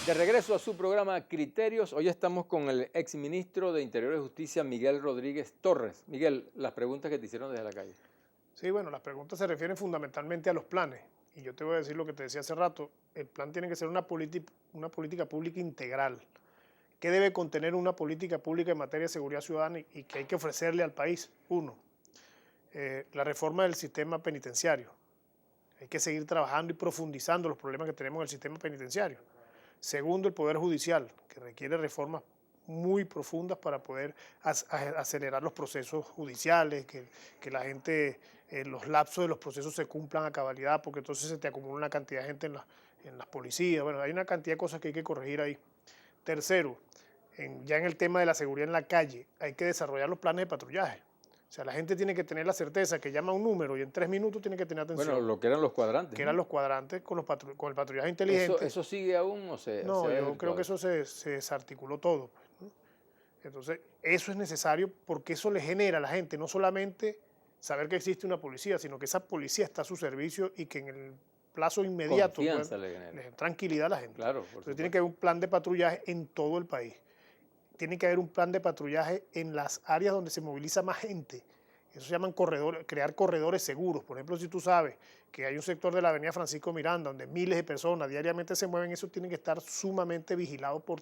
De regreso a su programa Criterios, hoy estamos con el exministro de Interior y Justicia, Miguel Rodríguez Torres. Miguel, las preguntas que te hicieron desde la calle. Sí, bueno, las preguntas se refieren fundamentalmente a los planes. Y yo te voy a decir lo que te decía hace rato. El plan tiene que ser una política pública integral. ¿Qué debe contener una política pública en materia de seguridad ciudadana y que hay que ofrecerle al país? Uno, la reforma del sistema penitenciario. Hay que seguir trabajando y profundizando los problemas que tenemos en el sistema penitenciario. Segundo, el Poder Judicial, que requiere reformas muy profundas para poder acelerar los procesos judiciales, que la gente, los lapsos de los procesos se cumplan a cabalidad, porque entonces se te acumula una cantidad de gente en las policías. Bueno, hay una cantidad de cosas que hay que corregir ahí. Tercero, ya en el tema de la seguridad en la calle, hay que desarrollar los planes de patrullaje. O sea, la gente tiene que tener la certeza que llama un número y en 3 minutos tiene que tener Bueno, atención, lo que eran los cuadrantes, que eran ¿no? los cuadrantes con el patrullaje ¿Eso, inteligente. eso sigue aún o se No, ha yo creo que desvirtuado? eso se desarticuló todo, pues, ¿no? Entonces, eso es necesario porque eso le genera a la gente no solamente saber que existe una policía, sino que esa policía está a su servicio y que en el plazo inmediato Confianza le genera. le da tranquilidad a la gente. Claro, por Entonces, tiene que supuesto. haber un plan de patrullaje en todo el país. Tiene que haber un plan de patrullaje en las áreas donde se moviliza más gente. Eso se llaman corredores, crear corredores seguros. Por ejemplo, si tú sabes que hay un sector de la avenida Francisco Miranda donde miles de personas diariamente se mueven, eso tiene que estar sumamente vigilado por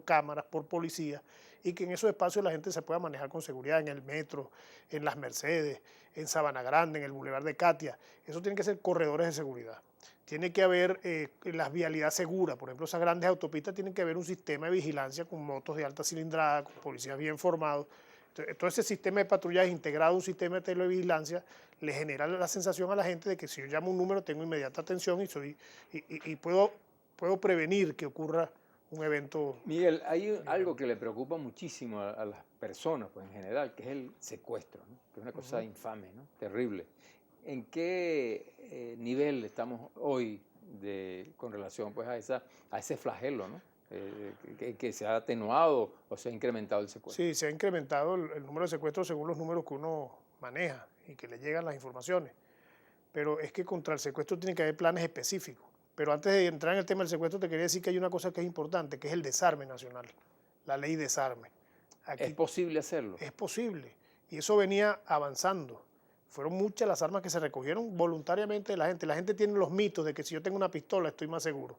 cámaras, por policías, y que en esos espacios la gente se pueda manejar con seguridad, en el metro, en las Mercedes, en Sabana Grande, en el Boulevard de Katia. Eso tienen que ser corredores de seguridad. Tiene que haber las vialidades seguras. Por ejemplo, esas grandes autopistas tienen que haber un sistema de vigilancia con motos de alta cilindrada, con policías bien formados. Entonces, todo ese sistema de patrullaje integrado, un sistema de televigilancia, le genera la sensación a la gente de que si yo llamo un número tengo inmediata atención y puedo prevenir que ocurra un evento Miguel, hay algo violento. que le preocupa muchísimo a las personas, pues en general, que es el secuestro, ¿no? Que es una cosa Ujú. infame, ¿no? Terrible. ¿En qué nivel estamos hoy con relación pues, a ese flagelo, ¿no? Que se ha atenuado o se ha incrementado el secuestro? Sí, se ha incrementado el número de secuestros según los números que uno maneja y que le llegan las informaciones. Pero es que contra el secuestro tiene que haber planes específicos. Pero antes de entrar en el tema del secuestro, te quería decir que hay una cosa que es importante, que es el desarme nacional, la ley desarme. ¿Es Aquí posible hacerlo? es posible y eso venía avanzando. Fueron muchas las armas que se recogieron voluntariamente de la gente. La gente tiene los mitos de que si yo tengo una pistola estoy más seguro,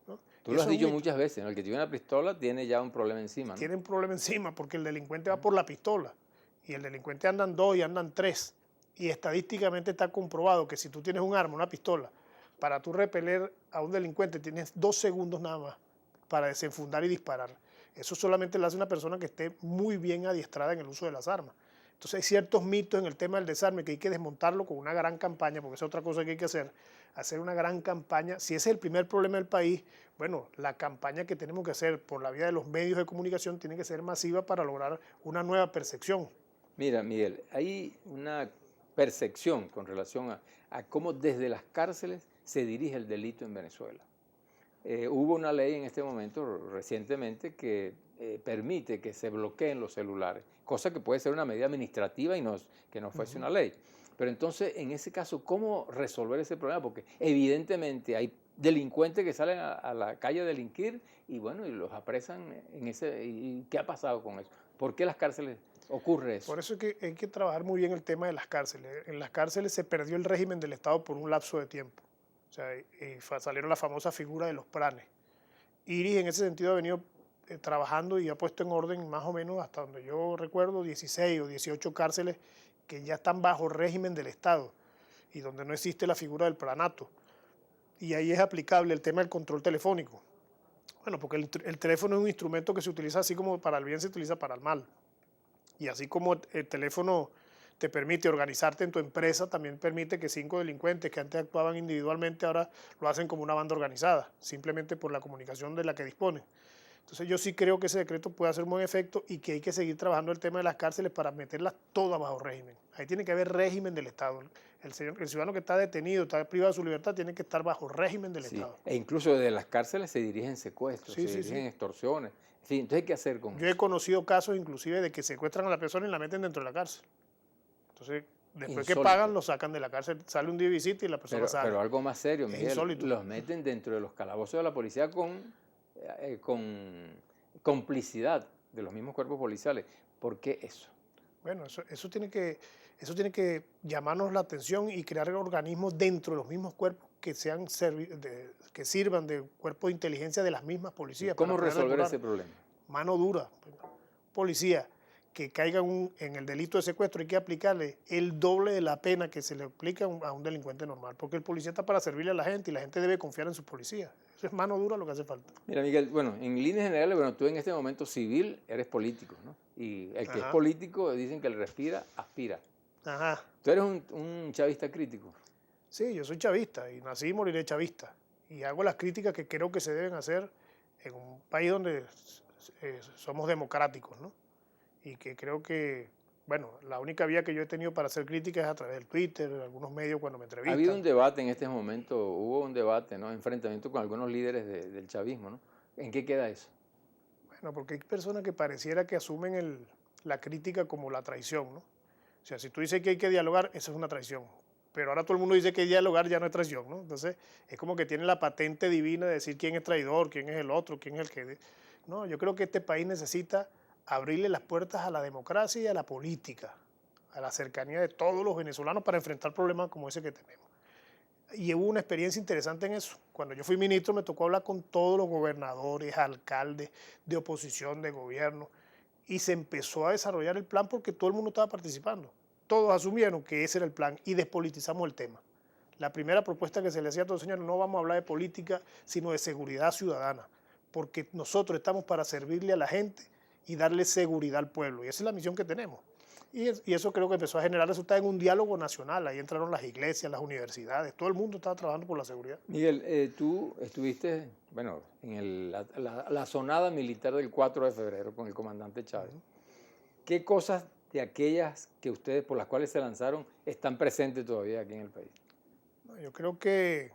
¿no? Tú Y lo has eso es un dicho mito. muchas veces, ¿no? El que tiene una pistola tiene ya un problema encima, ¿no? Tienen un problema encima porque el delincuente va por la pistola y el delincuente andan dos y andan tres. Y estadísticamente está comprobado que si tú tienes un arma, una pistola, para tú repeler a un delincuente tienes 2 segundos nada más para desenfundar y disparar. Eso solamente lo hace una persona que esté muy bien adiestrada en el uso de las armas. Entonces hay ciertos mitos en el tema del desarme que hay que desmontarlo con una gran campaña, porque esa es otra cosa que hay que hacer una gran campaña. Si ese es el primer problema del país, bueno, la campaña que tenemos que hacer por la vía de los medios de comunicación tiene que ser masiva para lograr una nueva percepción. Mira, Miguel, hay una percepción con relación a cómo desde las cárceles se dirige el delito en Venezuela. Hubo una ley en este momento, recientemente, que permite que se bloqueen los celulares, cosa que puede ser una medida administrativa y que no fuese Ujú. una ley. Pero entonces, en ese caso, ¿cómo resolver ese problema? Porque evidentemente hay delincuentes que salen a la calle a delinquir y bueno, y los apresan en ese... ¿Y qué ha pasado con eso? ¿Por qué las cárceles ocurre eso? Por eso es que hay que trabajar muy bien el tema de las cárceles. En las cárceles se perdió el régimen del Estado por un lapso de tiempo. O sea, salieron la famosa figura de los planes. Iris en ese sentido ha venido trabajando y ha puesto en orden más o menos hasta donde yo recuerdo 16 o 18 cárceles que ya están bajo régimen del Estado y donde no existe la figura del planato. Y ahí es aplicable el tema del control telefónico. Bueno, porque el teléfono es un instrumento que se utiliza así como para el bien se utiliza para el mal. Y así como el teléfono te permite organizarte en tu empresa, también permite que 5 delincuentes que antes actuaban individualmente ahora lo hacen como una banda organizada, simplemente por la comunicación de la que disponen. Entonces yo sí creo que ese decreto puede hacer un buen efecto y que hay que seguir trabajando el tema de las cárceles para meterlas todas bajo régimen. Ahí tiene que haber régimen del Estado. El ciudadano que está detenido, está privado de su libertad, tiene que estar bajo régimen del Sí, Estado. e incluso desde las cárceles se dirigen secuestros, Sí, se sí, dirigen sí. extorsiones. En fin, entonces, ¿qué hacer con Yo he eso? conocido casos inclusive de que secuestran a la persona y la meten dentro de la cárcel. Entonces, después que pagan, Insólito. lo sacan de la cárcel, sale un día de visita y la persona Pero sale. algo más serio, Es Miguel, insólito. los meten dentro de los calabozos de la policía con con complicidad de los mismos cuerpos policiales. ¿Por qué eso? Bueno, eso tiene que llamarnos la atención y crear organismos dentro de los mismos cuerpos que, que sirvan de cuerpo de inteligencia de las mismas ¿Y policías para cómo poder resolver depurar. ese problema? Mano dura. Policía que caiga en el delito de secuestro, hay que aplicarle el doble de la pena que se le aplica a un delincuente normal, porque el policía está para servirle a la gente y la gente debe confiar en su policía. Eso es mano dura lo que hace falta. Mira, Miguel, bueno, en líneas generales, bueno, tú en este momento civil eres político, ¿no? Y el que es Ajá, político dicen que el respira, aspira. ajá. Tú eres un chavista crítico. Sí, yo soy chavista y nací y moriré chavista. Y hago las críticas que creo que se deben hacer en un país donde somos democráticos, ¿no? Y que creo que, bueno, la única vía que yo he tenido para hacer críticas es a través del Twitter, de algunos medios cuando me Ha habido entrevistan. un debate en este momento, hubo un debate, ¿no? Enfrentamiento con algunos líderes del chavismo, ¿no? ¿En qué queda eso? Bueno, porque hay personas que pareciera que asumen la crítica como la traición, ¿no? O sea, si tú dices que hay que dialogar, eso es una traición. Pero ahora todo el mundo dice que dialogar ya no es traición, ¿no? Entonces, es como que tiene la patente divina de decir quién es traidor, quién es el otro, quién es el que... No, yo creo que este país necesita abrirle las puertas a la democracia y a la política, a la cercanía de todos los venezolanos para enfrentar problemas como ese que tenemos. Y hubo una experiencia interesante en eso. Cuando yo fui ministro me tocó hablar con todos los gobernadores, alcaldes, de oposición, de gobierno, y se empezó a desarrollar el plan porque todo el mundo estaba participando. Todos asumieron que ese era el plan y despolitizamos el tema. La primera propuesta que se le hacía a todos, señores, no vamos a hablar de política, sino de seguridad ciudadana, porque nosotros estamos para servirle a la gente y darle seguridad al pueblo, y esa es la misión que tenemos. Y eso creo que empezó a generar resultados en un diálogo nacional. Ahí entraron las iglesias, las universidades, todo el mundo estaba trabajando por la seguridad. Miguel, tú estuviste, bueno, en la sonada militar del 4 de febrero con el comandante Chávez. ¿Qué cosas de aquellas que ustedes, por las cuales se lanzaron, están presentes todavía aquí en el país? No, yo creo que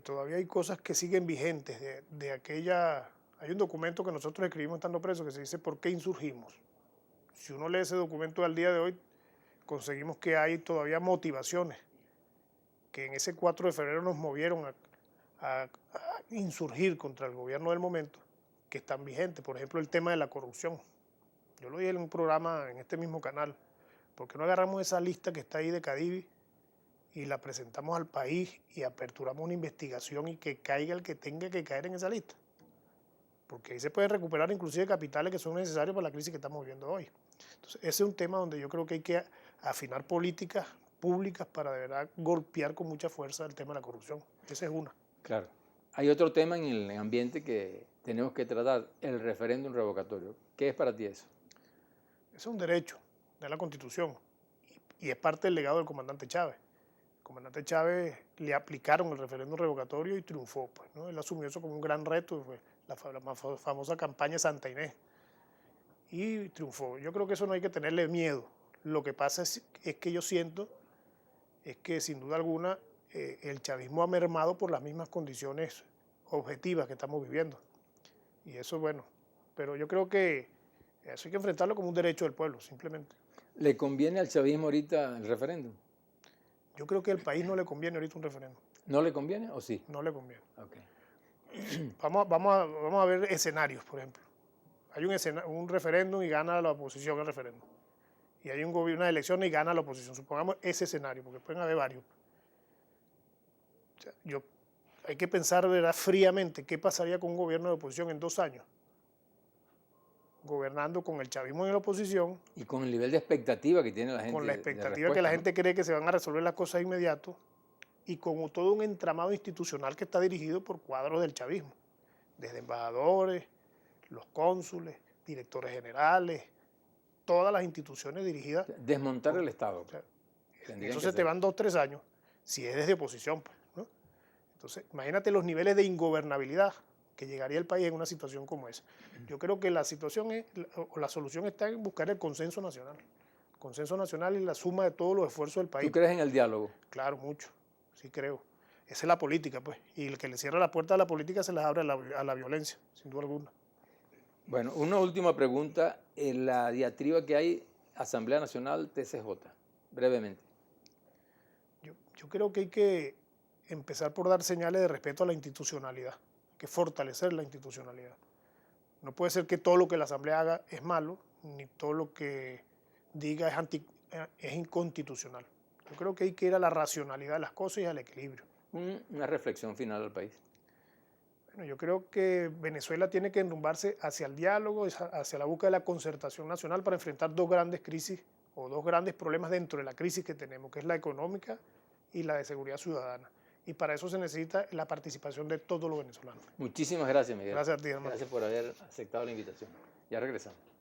todavía hay cosas que siguen vigentes de aquella... Hay un documento que nosotros escribimos estando presos que se dice ¿por qué insurgimos? Si uno lee ese documento al día de hoy, conseguimos que hay todavía motivaciones que en ese 4 de febrero nos movieron a insurgir contra el gobierno del momento, que están vigentes. Por ejemplo, el tema de la corrupción. Yo lo dije en un programa en este mismo canal. ¿Por qué no agarramos esa lista que está ahí de Cadivi y la presentamos al país y aperturamos una investigación y que caiga el que tenga que caer en esa lista? Porque ahí se pueden recuperar inclusive capitales que son necesarios para la crisis que estamos viviendo hoy. Entonces, ese es un tema donde yo creo que hay que afinar políticas públicas para de verdad golpear con mucha fuerza el tema de la corrupción. Esa es una. Claro. Hay otro tema en el ambiente que tenemos que tratar, el referéndum revocatorio. ¿Qué es para ti eso? Ese es un derecho de la Constitución y es parte del legado del comandante Chávez. El comandante Chávez le aplicaron el referéndum revocatorio y triunfó. Pues, ¿no? Él asumió eso como un gran reto, pues, la famosa campaña Santa Inés, y triunfó. Yo creo que eso no hay que tenerle miedo. Lo que pasa es que yo siento es que sin duda alguna el chavismo ha mermado por las mismas condiciones objetivas que estamos viviendo. Y eso, bueno, pero yo creo que eso hay que enfrentarlo como un derecho del pueblo, simplemente. ¿Le conviene al chavismo ahorita el referéndum? Yo creo que al país no le conviene ahorita un referéndum. ¿No le conviene o sí? No le conviene. Okay. Vamos a ver escenarios, por ejemplo. Hay un referéndum y gana la oposición el referéndum. Y hay una elección y gana la oposición. Supongamos ese escenario, porque pueden haber varios. O sea, hay que pensar, ¿verdad?, fríamente qué pasaría con un gobierno de oposición en 2 años. Gobernando con el chavismo en la oposición. Y con el nivel de expectativa que tiene la gente. Con la expectativa que la gente cree que se van a resolver las cosas inmediato. Y con todo un entramado institucional que está dirigido por cuadros del chavismo. Desde embajadores, los cónsules, directores generales, todas las instituciones dirigidas. Desmontar el Estado. O sea, eso se te van 2 o 3 años, si es desde oposición. Pues, ¿no? Entonces, imagínate los niveles de ingobernabilidad que llegaría el país en una situación como esa. Yo creo que la solución está en buscar el consenso nacional. El consenso nacional y la suma de todos los esfuerzos del país. ¿Tú crees en el diálogo? Claro, mucho. Sí creo. Esa es la política, pues. Y el que le cierra la puerta a la política se las abre a la violencia, sin duda alguna. Bueno, una última pregunta. En la diatriba que hay, Asamblea Nacional, TCJ, brevemente. Yo creo que hay que empezar por dar señales de respeto a la institucionalidad. hay que fortalecer la institucionalidad. No puede ser que todo lo que la Asamblea haga es malo, ni todo lo que diga es inconstitucional. Yo creo que hay que ir a la racionalidad de las cosas y al equilibrio. Una reflexión final al país. Bueno, yo creo que Venezuela tiene que enrumbarse hacia el diálogo, hacia la búsqueda de la concertación nacional para enfrentar dos grandes crisis o dos grandes problemas dentro de la crisis que tenemos, que es la económica y la de seguridad ciudadana. Y para eso se necesita la participación de todos los venezolanos. Muchísimas gracias, Miguel. Gracias a ti, hermano. Gracias por haber aceptado la invitación. Ya regresamos.